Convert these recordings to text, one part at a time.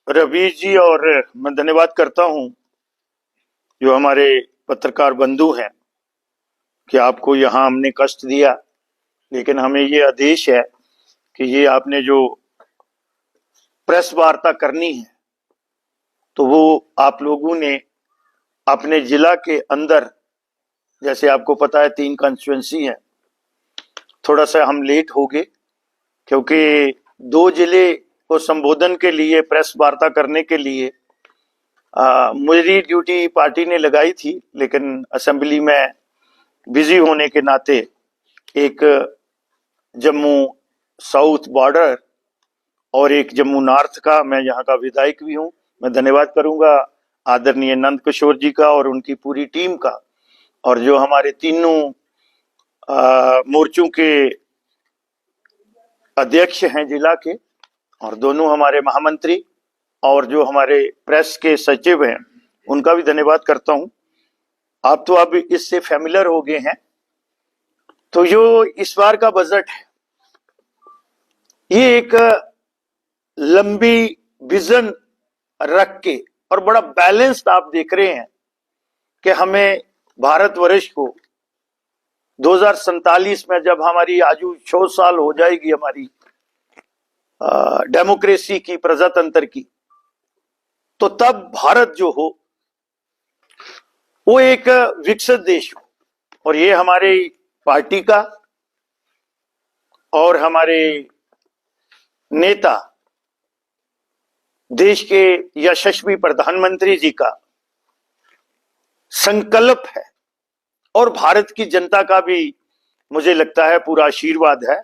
रवीश जी, और मैं धन्यवाद करता हूं जो हमारे पत्रकार बंधु हैं कि आपको यहां हमने कष्ट दिया, लेकिन हमें ये आदेश है कि ये आपने जो प्रेस वार्ता करनी है तो वो आप लोगों ने अपने जिला के अंदर, जैसे आपको पता है 3 कॉन्स्टिट्यूएंसी है, थोड़ा सा हम लेट हो गए क्योंकि 2 जिले को संबोधन के लिए प्रेस वार्ता करने के लिए मेरी ड्यूटी पार्टी ने लगाई थी, लेकिन असेंबली में बिजी होने के नाते एक जम्मू साउथ बॉर्डर और एक जम्मू नॉर्थ का, मैं यहाँ का विधायक भी हूँ, मैं धन्यवाद करूंगा आदरणीय नंद किशोर जी का और उनकी पूरी टीम का, और जो हमारे तीनों मोर्चों के अध्यक्ष हैं जिला के, और दोनों हमारे महामंत्री और जो हमारे प्रेस के सचिव हैं उनका भी धन्यवाद करता हूं। आप तो अब इससे फैमिलियर हो गए हैं। तो जो इस बार का बजट है ये एक लंबी विजन रख के और बड़ा बैलेंस्ड आप देख रहे हैं कि हमें भारतवर्ष को 2047 में जब हमारी आयु 100 साल हो जाएगी हमारी डेमोक्रेसी की, प्रजातंत्र की, तो तब भारत जो हो वो एक विकसित देश हो। और ये हमारी पार्टी का और हमारे नेता देश के यशस्वी प्रधानमंत्री जी का संकल्प है, और भारत की जनता का भी मुझे लगता है पूरा आशीर्वाद है।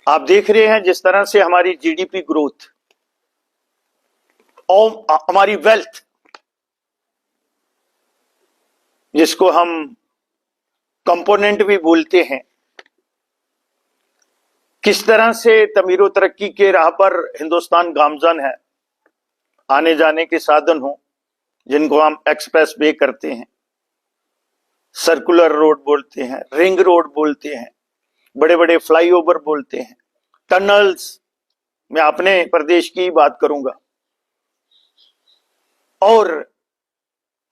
आप देख रहे हैं जिस तरह से हमारी जीडीपी ग्रोथ और हमारी वेल्थ, जिसको हम कंपोनेंट भी बोलते हैं, किस तरह से तमीरो तरक्की के राह पर हिंदुस्तान गामजन है। आने जाने के साधन हो जिनको हम एक्सप्रेस वे करते हैं, सर्कुलर रोड बोलते हैं, रिंग रोड बोलते हैं, बड़े बड़े फ्लाईओवर बोलते हैं, टनल्स, मैं अपने प्रदेश की बात करूंगा, और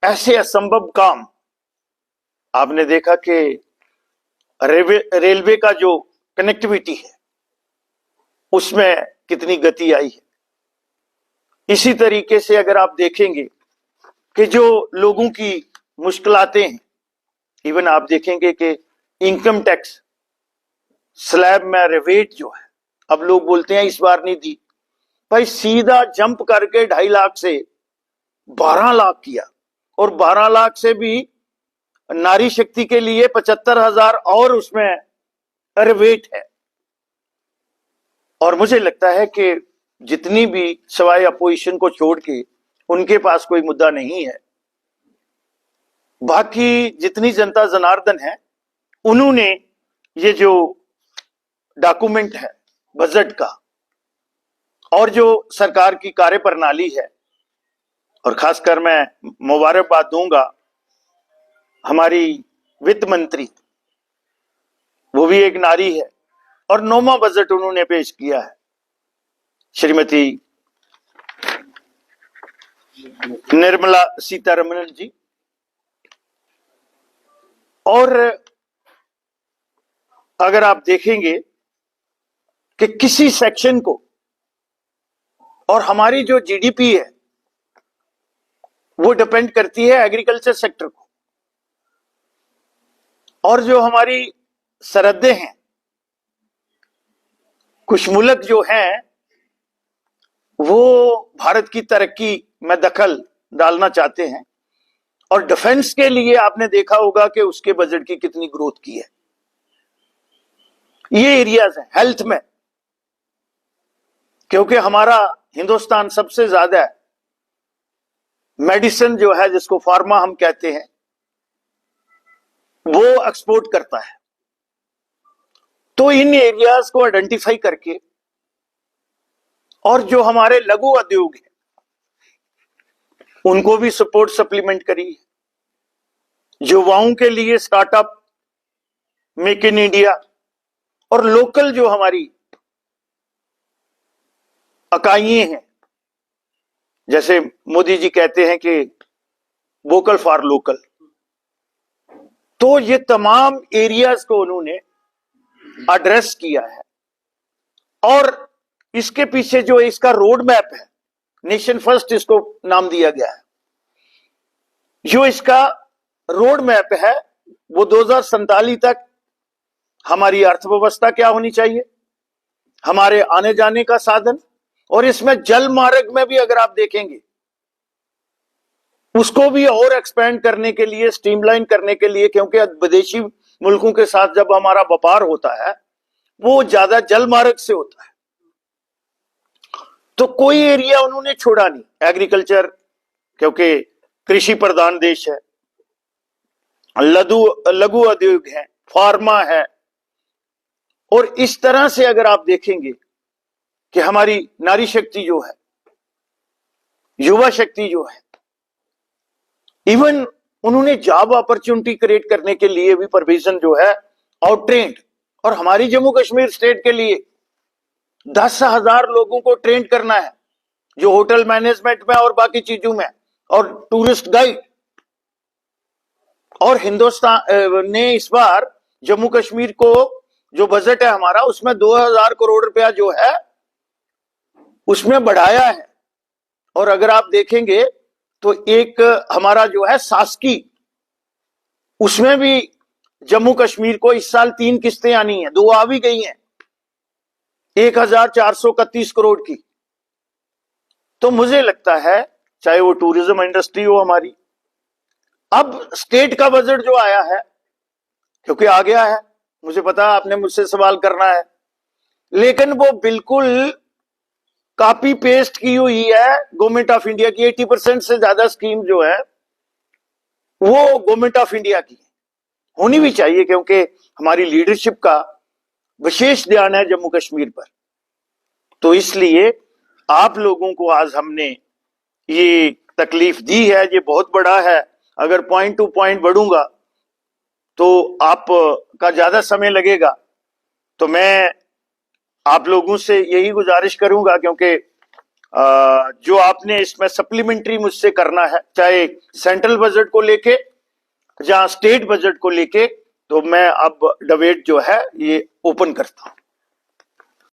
ऐसे असंभव काम आपने देखा कि रेलवे का जो कनेक्टिविटी है उसमें कितनी गति आई है। इसी तरीके से अगर आप देखेंगे कि जो लोगों की मुश्किलातें हैं, इवन आप देखेंगे कि इनकम टैक्स स्लैब में रिबेट जो है, अब लोग बोलते हैं इस बार नहीं दी, भाई सीधा जंप करके 2.5 लाख से 12 लाख किया, और 12 लाख से भी नारी शक्ति के लिए 75,000 और उसमें रिबेट है। और मुझे लगता है कि जितनी भी सवाए अपोजिशन को छोड़ के उनके पास कोई मुद्दा नहीं है। बाकी जितनी जनता जनार्दन है उन्होंने ये जो डॉक्यूमेंट है बजट का और जो सरकार की कार्यप्रणाली है, और खासकर मैं मुबारकबाद दूंगा हमारी वित्त मंत्री, वो भी एक नारी है, और 9वां बजट उन्होंने पेश किया है, श्रीमती निर्मला सीतारमण जी। और अगर आप देखेंगे कि किसी सेक्शन को, और हमारी जो जीडीपी है वो डिपेंड करती है एग्रीकल्चर सेक्टर को, और जो हमारी सरहदें हैं, कुछ मुल्क जो हैं वो भारत की तरक्की में दखल डालना चाहते हैं, और डिफेंस के लिए आपने देखा होगा कि उसके बजट की कितनी ग्रोथ की है। ये एरियाज हैं हेल्थ में, क्योंकि हमारा हिंदुस्तान सबसे ज्यादा मेडिसिन जो है, जिसको फार्मा हम कहते हैं, वो एक्सपोर्ट करता है। तो इन एरियाज को आइडेंटिफाई करके, और जो हमारे लघु उद्योग है उनको भी सपोर्ट सप्लीमेंट करी, युवाओं के लिए स्टार्टअप, मेक इन इंडिया, और लोकल जो हमारी इकाइयां हैं, जैसे मोदी जी कहते हैं कि वोकल फॉर लोकल, तो ये तमाम एरियाज को उन्होंने एड्रेस किया है। और इसके पीछे जो इसका रोड मैप है, नेशन फर्स्ट इसको नाम दिया गया है, जो इसका रोड मैप है वो 2047 तक हमारी अर्थव्यवस्था क्या होनी चाहिए, हमारे आने जाने का साधन, और इसमें जल मार्ग में भी अगर आप देखेंगे उसको भी और एक्सपेंड करने के लिए, स्ट्रीमलाइन करने के लिए, क्योंकि विदेशी मुल्कों के साथ जब हमारा व्यापार होता है वो ज्यादा जल मार्ग से होता है, तो कोई एरिया उन्होंने छोड़ा नहीं। एग्रीकल्चर, क्योंकि कृषि प्रधान देश है, लघु उद्योग है, फार्मा है, और इस तरह से अगर आप देखेंगे कि हमारी नारी शक्ति जो है, युवा शक्ति जो है, इवन उन्होंने जॉब अपॉर्चुनिटी क्रिएट करने के लिए भी प्रोविजन जो है आउट ट्रेंड, और हमारी जम्मू कश्मीर स्टेट के लिए 10,000 लोगों को ट्रेन करना है, जो होटल मैनेजमेंट में और बाकी चीजों में, और टूरिस्ट गाइड। और हिंदुस्तान ने इस बार जम्मू कश्मीर को जो बजट है हमारा, उसमें 2,000 करोड़ रुपया जो है उसमें बढ़ाया है। और अगर आप देखेंगे तो एक हमारा जो है शासकीय, उसमें भी जम्मू कश्मीर को इस साल 3 किस्तें आनी है, 2 आ भी गई हैं, 1,431 करोड़ की। तो मुझे लगता है चाहे वो टूरिज्म इंडस्ट्री हो हमारी, अब स्टेट का बजट जो आया है, क्योंकि आ गया है, मुझे पता आपने मुझसे सवाल करना है, लेकिन वो बिल्कुल कॉपी पेस्ट की हुई है गवर्नमेंट ऑफ इंडिया की। 80% से ज्यादा स्कीम जो है वो गवर्नमेंट ऑफ इंडिया की होनी भी चाहिए, क्योंकि हमारी लीडरशिप का विशेष ध्यान है जम्मू कश्मीर पर। तो इसलिए आप लोगों को आज हमने ये तकलीफ दी है, ये बहुत बड़ा है। अगर पॉइंट टू पॉइंट बढ़ूंगा तो आप का ज्यादा समय लगेगा, तो मैं आप लोगों से यही गुजारिश करूंगा, क्योंकि जो आपने इसमें सप्लीमेंट्री मुझसे करना है, चाहे सेंट्रल बजट को लेके या स्टेट बजट को लेके, तो मैं अब डिबेट जो है ये ओपन करता हूं।